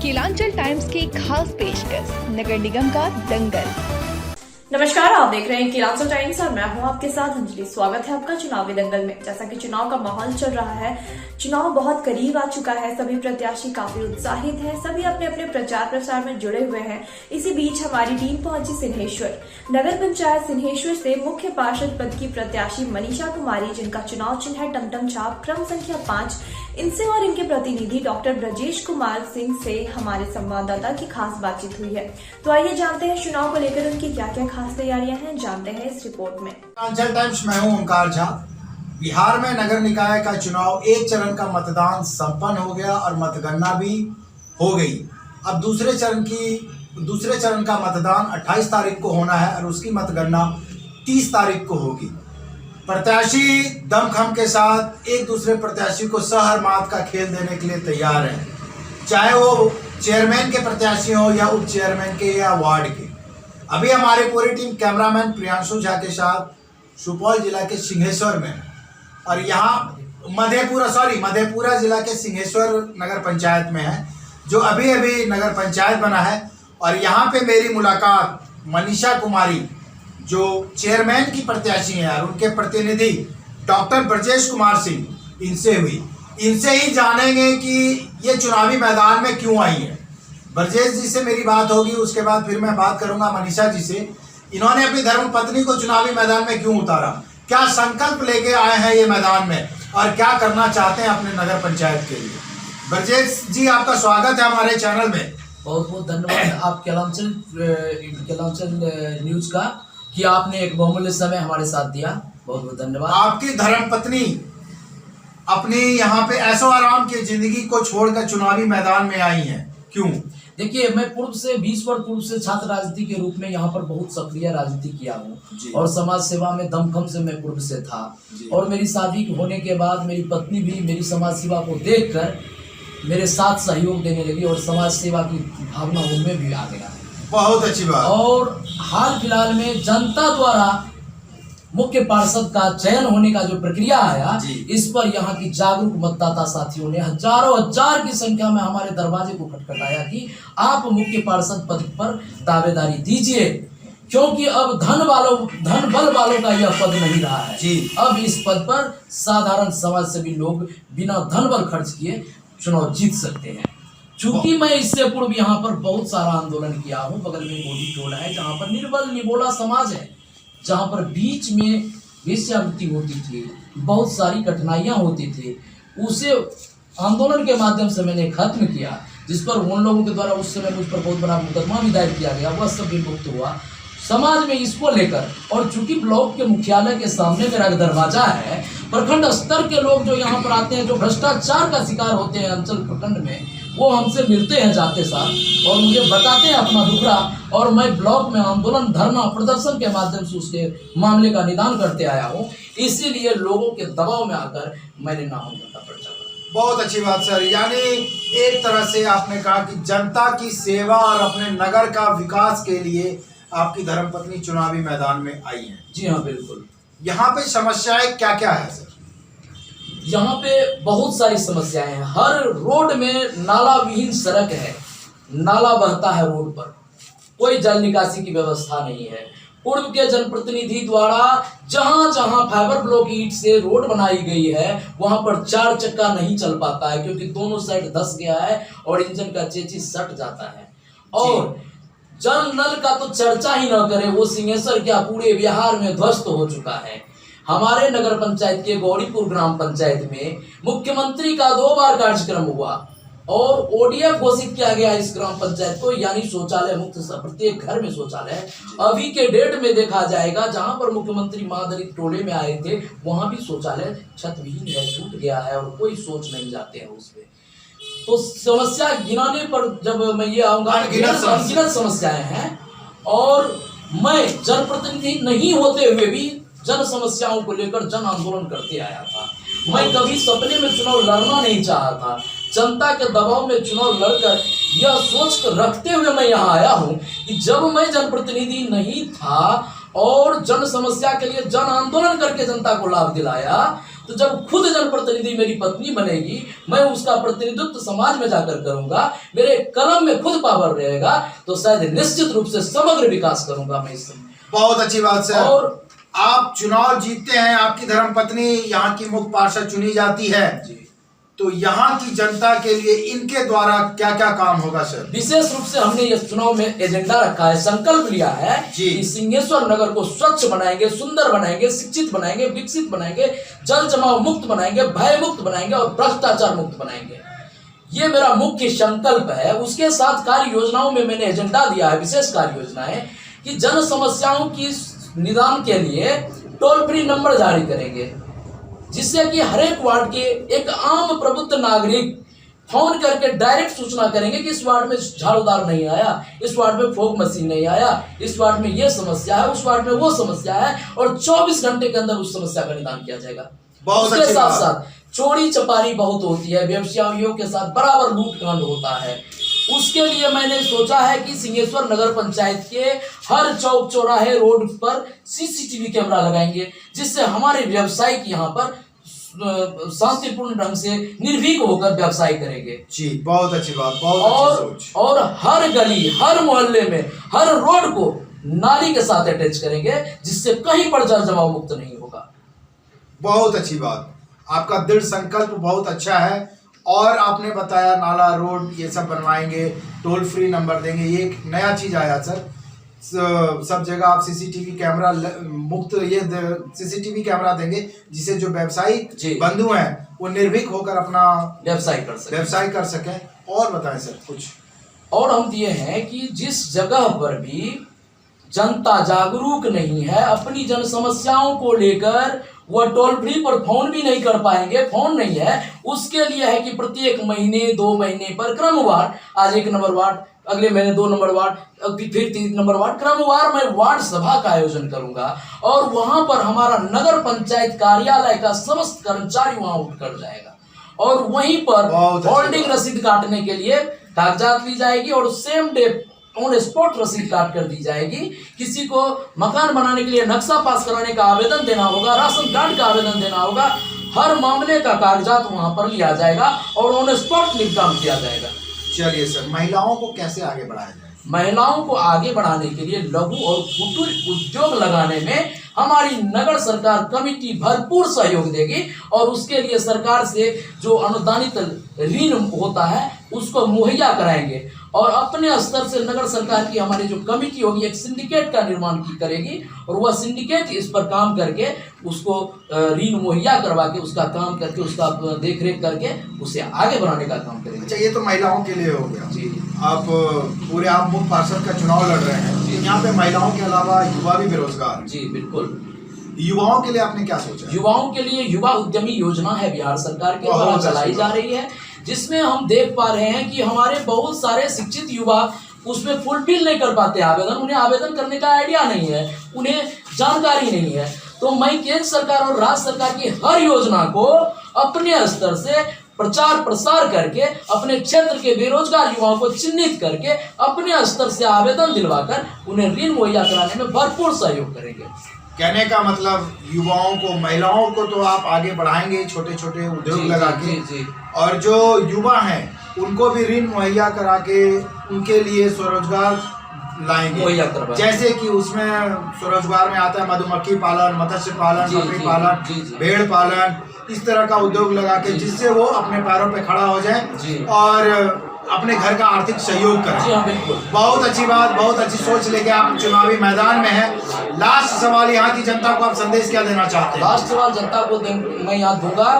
Kelanchal times की खास पेशकश नगर निगम का दंगल। नमस्कार, आप देख रहे हैं केलांचल टाइम्स और मैं हूं आपके साथ अंजलि। स्वागत है आपका चुनावी दंगल में। जैसा कि चुनाव का माहौल चल रहा है, चुनाव बहुत करीब आ चुका है, सभी प्रत्याशी काफी उत्साहित हैं, सभी अपने अपने प्रचार प्रसार में जुड़े हुए हैं। इसी बीच हमारी टीम पहुंची सिन्हेश्वर नगर पंचायत सिन्हेश्वर से मुख्य पार्षद पद की प्रत्याशी मनीषा कुमारी, जिनका चुनाव चिन्ह है टमटम छाप क्रम संख्या 5, इनसे और इनके प्रतिनिधि डॉक्टर ब्रजेश कुमार सिंह से हमारे संवाददाता की खास बातचीत हुई है। तो आइए जानते हैं चुनाव को लेकर उनकी क्या क्या खास तैयारियां हैं, जानते हैं इस रिपोर्ट में। केलांचल टाइम्स, मैं हूं ओंकार झा। बिहार में नगर निकाय का चुनाव एक चरण का मतदान संपन्न हो गया और मतगणना भी हो गई। अब दूसरे चरण का मतदान 28 तारीख को होना है और उसकी मतगणना 30 तारीख को होगी। प्रत्याशी दमखम के साथ एक दूसरे प्रत्याशी को सहर मात का खेल देने के लिए तैयार हैं, चाहे वो चेयरमैन के प्रत्याशी हो या उप चेयरमैन के या वार्ड के। अभी हमारी पूरी टीम कैमरामैन प्रियांशु झा के साथ सुपौल जिला के सिंहेश्वर में और यहाँ मधेपुरा जिला के सिंहेश्वर नगर पंचायत में है, जो अभी अभी नगर पंचायत बना है। और यहाँ पे मेरी मुलाकात मनीषा कुमारी, जो चेयरमैन की प्रत्याशी हैं, और उनके प्रतिनिधि डॉक्टर ब्रजेश कुमार सिंह, इनसे हुई। इनसे ही जानेंगे कि ये चुनावी मैदान में क्यों आई है। ब्रजेश जी से मेरी बात होगी, उसके बाद फिर मैं बात करूंगा मनीषा जी से। इन्होंने अपनी धर्मपत्नी को चुनावी मैदान में क्यों उतारा, क्या संकल्प लेके आए हैं ये मैदान में, और क्या करना चाहते हैं अपने नगर पंचायत के लिए। ब्रजेश जी, आपका स्वागत है हमारे चैनल में। बहुत बहुत धन्यवाद आप केलांचल न्यूज का कि आपने एक बहुमूल्य समय हमारे साथ दिया। बहुत बहुत धन्यवाद। आपकी धर्मपत्नी अपनी यहाँ पे ऐशो आराम की जिंदगी को छोड़कर चुनावी मैदान में आई हैं, क्यों? देखिए, मैं पूर्व से 20 वर्ष पूर्व से छात्र राजनीति के रूप में यहाँ पर बहुत सक्रिय राजनीति किया हूँ और समाज सेवा में दमखम से मैं पूर्व से था। और मेरी शादी होने के बाद मेरी पत्नी भी मेरी समाज सेवा को देखकर मेरे साथ सहयोग देने लगी और समाज सेवा की भावना उनमें भी आ गया। बहुत अच्छी बात। और हाल फिलहाल में जनता द्वारा मुख्य पार्षद का चयन होने का जो प्रक्रिया आया, इस पर यहाँ की जागरूक मतदाता साथियों ने हजारों हजार की संख्या में हमारे दरवाजे को खटखटाया कि आप मुख्य पार्षद पद पर दावेदारी दीजिए, क्योंकि अब धन बल वालों का यह पद नहीं रहा है जी। अब इस पद पर साधारण समाज से भी लोग बिना धन बल खर्च किए चुनाव जीत सकते हैं। चूंकि मैं इससे पूर्व यहाँ पर बहुत सारा आंदोलन किया हूँ। बगल में गोदी टोला है जहाँ पर निर्बल निबोला समाज है, जहाँ पर बीच में वेश्यावृत्ति होती थी, बहुत सारी कठिनाइयाँ होती थी। उसे आंदोलन के माध्यम से मैंने खत्म किया, जिस पर उन लोगों के द्वारा उस समय मुझ पर बहुत बड़ा मुकदमा भी दायर किया गया, वह सब भी मुक्त हुआ समाज में इसको लेकर। और चूंकि ब्लॉक के मुख्यालय के सामने मेरा दरवाजा है, प्रखंड स्तर के लोग जो यहाँ पर आते हैं, जो भ्रष्टाचार का शिकार होते हैं अंचल प्रखंड में, वो हमसे मिलते हैं जाते साथ और मुझे बताते हैं अपना दुखड़ा, और मैं ब्लॉक में आंदोलन धरना प्रदर्शन के माध्यम से उसके मामले का निदान करते आया हूँ। इसीलिए लोगों के दबाव में आकर मैंने नामांकन का पर्चा भरा। बहुत अच्छी बात सर। यानी एक तरह से आपने कहा कि जनता की सेवा और अपने नगर का विकास के लिए आपकी धर्मपत्नी चुनावी मैदान में आई है। जी हाँ, बिल्कुल। यहाँ पे समस्याएं क्या क्या है सर? यहाँ पे बहुत सारी समस्याएं हैं। हर रोड में नाला विहीन सड़क है, नाला बहता है रोड पर, कोई जल निकासी की व्यवस्था नहीं है। पूर्व के जनप्रतिनिधि द्वारा जहां जहां फाइबर ब्लॉक ईंट से रोड बनाई गई है, वहां पर 4 चक्का नहीं चल पाता है, क्योंकि दोनों साइड धंस गया है और इंजन का चेचिस सट जाता है। और जल नल का तो चर्चा ही न करें, वो सिंहेश्वर क्या पूरे बिहार में ध्वस्त हो चुका है। हमारे नगर पंचायत के गौरीपुर ग्राम पंचायत में मुख्यमंत्री का 2 बार कार्यक्रम हुआ और ओडीएफ घोषित किया गया इस ग्राम पंचायत को, यानी शौचालय मुक्त, प्रत्येक घर में शौचालय। अभी के डेट में देखा जाएगा, जहां पर मुख्यमंत्री महादलित टोले में आए थे, वहां भी शौचालय छतविहीन है, टूट गया है और कोई सोच नहीं जाते हैं उसमें। तो समस्या गिनाने पर जब मैं ये आऊंगा, अनगिनत समस्याएं हैं। और मैं जनप्रतिनिधि नहीं होते हुए भी जन समस्याओं को लेकर जन आंदोलन करते आया था। मैं कभी सपने में चुनाव लड़ना नहीं चाहा था। जनता के दबाव में चुनाव लड़कर यह सोच कर रखते हुए मैं यहाँ आया हूँ कि जब मैं जनप्रतिनिधि नहीं था और जन समस्या के लिए जन आंदोलन करके जनता को लाभ दिलाया, तो जब खुद जनप्रतिनिधि मेरी पत्नी बनेगी, मैं उसका प्रतिनिधित्व समाज में जाकर करूंगा, मेरे कलम में खुद पावर रहेगा, तो शायद निश्चित रूप से समग्र विकास करूंगा मैं इस समय। बहुत अच्छी बात सर। और आप चुनाव जीतते हैं, आपकी धर्मपत्नी यहाँ की मुख्य पार्षद चुनी जाती है जी, तो यहाँ की जनता के लिए इनके द्वारा क्या क्या काम होगा सर? विशेष रूप से हमने इस चुनाव में एजेंडा रखा है, संकल्प लिया है जी। कि सिंहेश्वर नगर को स्वच्छ बनाएंगे, सुंदर बनाएंगे, शिक्षित बनाएंगे, विकसित बनाएंगे, जल जमाव मुक्त बनाएंगे, भय मुक्त बनाएंगे और भ्रष्टाचार मुक्त बनाएंगे। ये मेरा मुख्य संकल्प है। उसके साथ कार्य योजनाओं में मैंने एजेंडा दिया है, विशेष कार्य योजनाएं, कि जन समस्याओं की निदान के लिए टोल फ्री नंबर जारी करेंगे, जिससे कि हर एक वार्ड के एक आम प्रबुद्ध नागरिक फोन करके डायरेक्ट सूचना करेंगे कि इस वार्ड में झाड़ूदार नहीं आया, इस वार्ड में फोग मशीन नहीं आया, इस वार्ड में ये समस्या है, उस वार्ड में वो समस्या है, और 24 घंटे के अंदर उस समस्या का निदान किया जाएगा। उसके साथ साथ चोरी चपारी बहुत होती है, व्यवसायियों के साथ बराबर लूटकांड होता है। उसके लिए मैंने सोचा है कि सिंहेश्वर नगर पंचायत के हर चौक चौराहे रोड पर सीसीटीवी कैमरा लगाएंगे, जिससे हमारे व्यवसायिक यहाँ पर शांतिपूर्ण ढंग से निर्भीक होकर व्यवसाय करेंगे। जी, बहुत अच्छी बात, बहुत अच्छी सोच। और हर गली, हर मोहल्ले में, हर रोड को नाली के साथ अटैच करेंगे, जिससे कहीं पर जल जमाव मुक्त नहीं होगा। बहुत अच्छी बात, आपका दृढ़ संकल्प बहुत अच्छा है। और आपने बताया नाला, रोड ये सब बनवाएंगे, टोल फ्री नंबर देंगे, ये एक नया चीज आया सर। सब जगह आप सीसीटीवी कैमरा मुक्त ये सीसीटीवी कैमरा देंगे, जिससे जो व्यवसायिक बंधु हैं वो निर्भीक होकर अपना व्यवसाय कर सकें। और बताएं सर कुछ और हम दिए हैं कि जिस जगह पर भी जनता जागरूक नहीं है अपनी जन समस्याओं को लेकर, वह टोल फ्री पर फोन भी नहीं कर पाएंगे, फोन नहीं है, उसके लिए है कि प्रत्येक महीने 2 महीने पर क्रमवार, आज 1 नंबर वार्ड, अगले महीने 2 नंबर वार्ड, फिर 3 नंबर वार्ड, क्रमवार मैं वार्ड सभा का आयोजन करूंगा। और वहां पर हमारा नगर पंचायत कार्यालय का समस्त कर्मचारी वहां उठ कर जाएगा, और वहीं पर होल्डिंग रसीद काटने के लिए कागजात ली जाएगी, और सेम डे ऑन स्पॉट रसीद काट कर दी जाएगी। किसी को मकान बनाने के लिए नक्शा पास कराने का आवेदन देना होगा, राशन कार्ड का आवेदन देना होगा, हर मामले का कागजात वहां पर लिया जाएगा और ऑन स्पॉट निपटान किया जाएगा। चलिए सर, महिलाओं को कैसे आगे बढ़ाया जाए? महिलाओं को आगे बढ़ाने के लिए लघु और कुटीर उद्योग लगाने में हमारी नगर सरकार कमेटी भरपूर सहयोग देगी, और उसके लिए सरकार से जो अनुदानित ऋण होता है उसको मुहैया कराएंगे, और अपने स्तर से नगर सरकार की हमारी जो कमेटी होगी एक सिंडिकेट का निर्माण करेगी, और वह सिंडिकेट इस पर काम करके उसको ऋण मुहैया करवा के उसका काम करके उसका देखरेख करके उसे आगे बढ़ाने का काम करेंगे। अच्छा, ये तो महिलाओं के लिए हो गया जी। आप पूरे आप मुख्य पार्षद का चुनाव लड़ रहे हैं, यहाँ पे महिलाओं के अलावा युवा भी बेरोजगार हैं। जी बिल्कुल। युवाओं के लिए आपने क्या सोचा? युवाओं के लिए युवा उद्यमी योजना है बिहार सरकार के द्वारा चलाई जा रही है, जिसमें हम देख पा रहे हैं कि हमारे बहुत सारे शिक्षित युवा उसमें फुलफिल नहीं कर पाते आवेदन, उन्हें आवेदन करने का आइडिया नहीं है, उन्हें जानकारी नहीं है। तो मैं केंद्र सरकार और राज्य सरकार की हर योजना को अपने स्तर से प्रचार प्रसार करके अपने क्षेत्र के बेरोजगार युवाओं को चिन्हित करके अपने स्तर से आवेदन दिलवाकर उन्हें ऋण मुहैया कराने में भरपूर सहयोग करेंगे। कहने का मतलब युवाओं को, महिलाओं को तो आप आगे बढ़ाएंगे छोटे छोटे उद्योग लगा के, और जो युवा हैं उनको भी ऋण मुहैया करा के उनके लिए स्वरोजगार लाएंगे। जैसे कि उसमें स्वरोजगार में आता है मधुमक्खी पालन, मत्स्य पालन, बकरी पालन, भेड़ पालन, इस तरह का उद्योग लगा के, जिससे वो अपने पैरों पे खड़ा हो जाए और अपने घर का आर्थिक सहयोग करें। जी हाँ, बिल्कुल। बहुत अच्छी बात, बहुत अच्छी सोच लेके आप चुनावी मैदान में हैं। लास्ट सवाल, यहाँ की जनता को आप संदेश क्या देना चाहते हैं? लास्ट सवाल जनता को मैं यहाँ दूंगा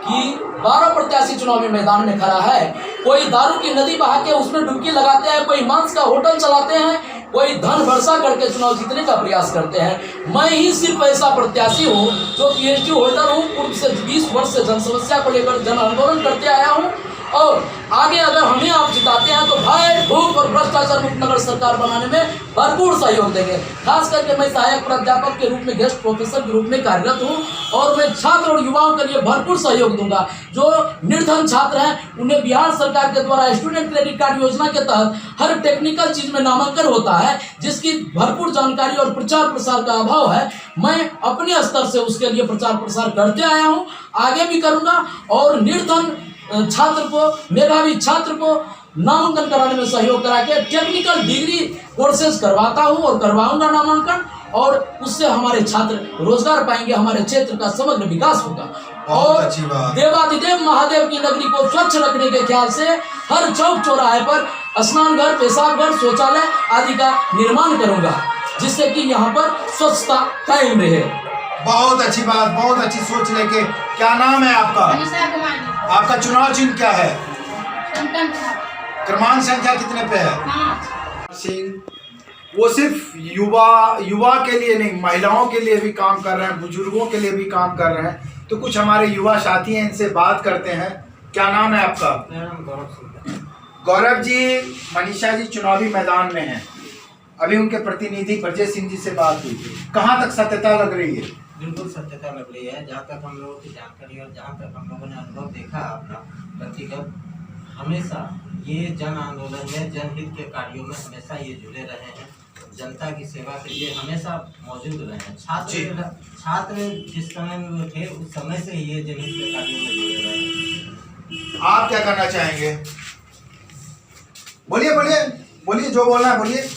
कि 12 प्रत्याशी चुनावी मैदान में खड़ा है। कोई दारू की नदी बहा के उसमें डुबकी लगाते हैं, कोई मांस का होटल चलाते हैं, कोई धन वर्षा करके चुनाव जीतने का प्रयास करते हैं। मैं ही सिर्फ ऐसा प्रत्याशी हूँ जो PhD होल्डर हूँ, पूर्व से 20 वर्ष से जन समस्या को लेकर जन आंदोलन करते आया हूँ, और आगे अगर हमें आप जिताते हैं तो भय, भूख और भ्रष्टाचार मुक्त नगर सरकार बनाने में भरपूर सहयोग देंगे। खास करके मैं सहायक प्राध्यापक के रूप में, गेस्ट प्रोफेसर के रूप में कार्यरत हूँ और मैं छात्र और युवाओं के लिए भरपूर सहयोग दूंगा। जो निर्धन छात्र हैं उन्हें बिहार सरकार के द्वारा स्टूडेंट क्रेडिट कार्ड योजना के तहत हर टेक्निकल चीज में नामांकन होता है, जिसकी भरपूर जानकारी और प्रचार प्रसार का अभाव है। मैं अपने स्तर से उसके लिए प्रचार प्रसार करते आया हूँ, आगे भी करूँगा और निर्धन छात्र को, मेधावी छात्र को नामांकन कराने में सहयोग करा के टेक्निकल डिग्री कोर्सेज करवाता हूं और करवाऊंगा नामांकन, और उससे हमारे छात्र रोजगार पाएंगे, हमारे क्षेत्र का समग्र विकास होगा। और देवादिदेव महादेव की नगरी को स्वच्छ रखने के ख्याल से हर चौक चौराहे पर स्नान घर, पेशाब घर, शौचालय आदि का निर्माण करूंगा, जिससे कि यहाँ पर स्वच्छता कायम रहे। बहुत अच्छी बात, बहुत अच्छी सोच लेके। क्या नाम है आपका? आपका चुनाव चिन्ह क्या है? क्रमांक संख्या कितने पे है? सिंह वो सिर्फ युवा के लिए नहीं, महिलाओं के लिए भी काम कर रहे हैं, बुजुर्गों के लिए भी काम कर रहे हैं। तो कुछ हमारे युवा साथी हैं, इनसे बात करते हैं। क्या नाम है आपका? मेरा नाम गौरव सिंह है। गौरव जी, मनीषा जी चुनावी मैदान में हैं। अभी उनके प्रतिनिधि ब्रजेश सिंह जी से बात हुई, कहाँ तक सत्यता लग रही है? बिल्कुल सत्यता लग रही है। जहाँ तक हम लोगों की जानकारी और जहाँ तक हम लोगों ने अनुभव देखा अपना व्यक्तिगत, हमेशा ये जन आंदोलन में, जनहित के कार्यों में हमेशा ये जुड़े रहे हैं। जनता की सेवा के लिए हमेशा मौजूद रहे हैं। छात्र जिस समय में वो थे उस समय से ये जनहित के कार्यों में जुड़े रहे हैं। आप क्या करना चाहेंगे? बोलिए बोलिए बोलिए, जो बोलना है बोलिए।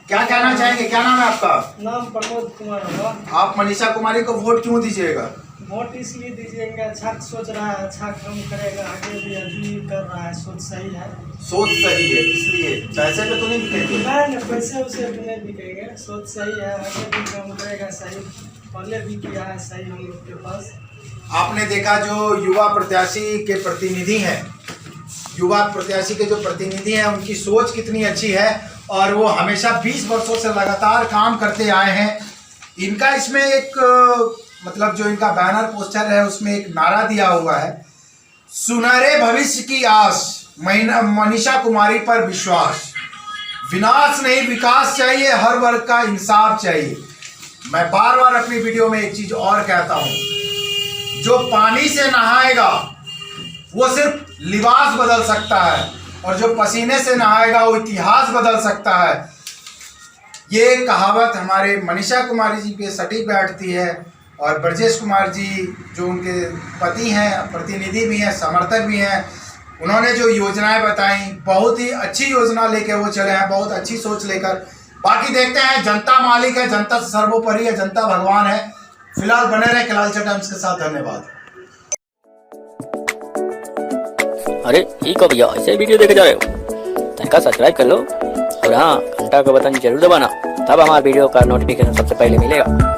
क्या कहना चाहेंगे? क्या नाम है आपका? नाम प्रमोद कुमार होगा। आप मनीषा कुमारी को वोट क्यों दीजिएगा? वोट इसलिए दीजिएगा, अच्छा सोच रहा है, अच्छा काम करेगा, आगे भी अभी कर रहा है, सोच सही है। सोच सही है, इसलिए पैसे पे तो नहीं बिकेंगे? नहीं, पैसे उसे भी नहीं बिकेंगे, सोच सही है, आगे भी काम करेगा सही, पहले भी किया है सही हम लोग के पास। आपने देखा जो युवा प्रत्याशी के प्रतिनिधि हैं, युवा प्रत्याशी के जो प्रतिनिधि हैं उनकी सोच कितनी अच्छी है और वो हमेशा 20 वर्षों से लगातार काम करते आए हैं। इनका इसमें एक मतलब जो इनका बैनर पोस्टर है उसमें एक नारा दिया हुआ है, सुनहरे भविष्य की आस, मनीषा कुमारी पर विश्वास, विनाश नहीं विकास चाहिए, हर वर्ग का इंसाफ चाहिए। मैं बार बार अपनी वीडियो में एक चीज और कहता हूं, जो पानी से नहाएगा वो सिर्फ लिबास बदल सकता है और जो पसीने से नहाएगा वो इतिहास बदल सकता है। ये कहावत हमारे मनीषा कुमारी जी पे सटीक बैठती है और ब्रजेश कुमार जी जो उनके पति हैं, प्रतिनिधि भी हैं, समर्थक भी हैं, उन्होंने जो योजनाएं बताई बहुत ही अच्छी योजना लेके वो चले हैं, बहुत अच्छी सोच लेकर। बाकी देखते हैं, जनता मालिक है, जनता सर्वोपरि है, जनता भगवान है। फिलहाल बने रहे किलांचल टाइम्स के साथ। धन्यवाद। अरे ठीक हो भैया, ऐसे वीडियो देखे जा रहे हो? चैनल सब्सक्राइब कर लो और हाँ, घंटा का बटन जरूर दबाना, तब हमारे वीडियो का नोटिफिकेशन सबसे पहले मिलेगा।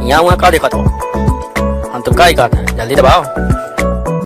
यहाँ वहाँ का देखा तो हम तो क्या ही कहते हैं, जल्दी दबाओ।